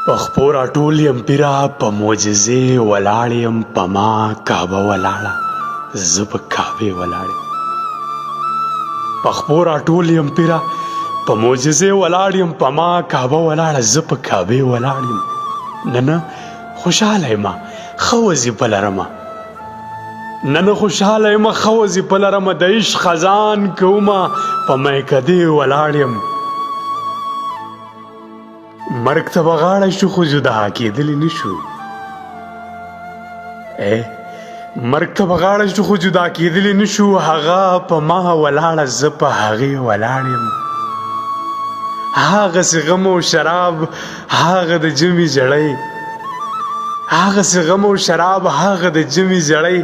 پخپو راټول یم پیره په معجزې ولاړ یم په ما کعبه ولاړه زه په کعبې ولاړ یم پخپو راټول یم پیره په معجزې ولاړ یم په ما کعبه ولاړه زه په کعبې ولاړ یم نن خوشحاله یم ښه وظیفه لرمه نن خوشحاله یم ښه وظیفه لرمه د عشق خزان کومه په میکدې ولاړ یم مرګ ته به غاړه شو خو جدا کېدلی نه شو مرګ ته به غاړه شو خو جدا کېدلی نه شو هغه په ما ولاړه زه په هغې ولاړ یم هغسې غم او شراب هغه د جمې زړی هغسې غم او شراب هغه د جمې زړی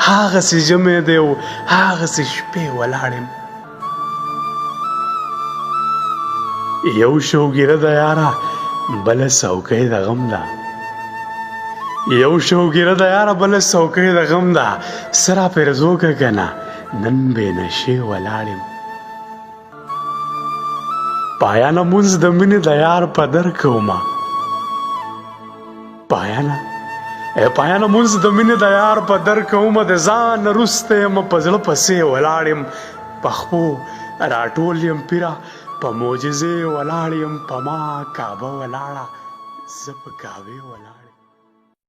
هغسې ژمی دی او هغسې شپې ولاړ یم یو شوګیره ده یاره بله څوکۍ د غم ده یو شوګیره ده یاره بله څوکۍ د غم ده څه راپرېږدو که که نه نن بې نشې ولاړ یم پایانه مونځ د مینې د یار په در کومه پایانه مونځ د مینې د یار په در کومه د ځان وروسته یم په زړه پسې ولاړ یم پخپو راټول یم پیره په معجزې ولاړ یم په ما کعبه ولاړه زه په کعبې ولاړ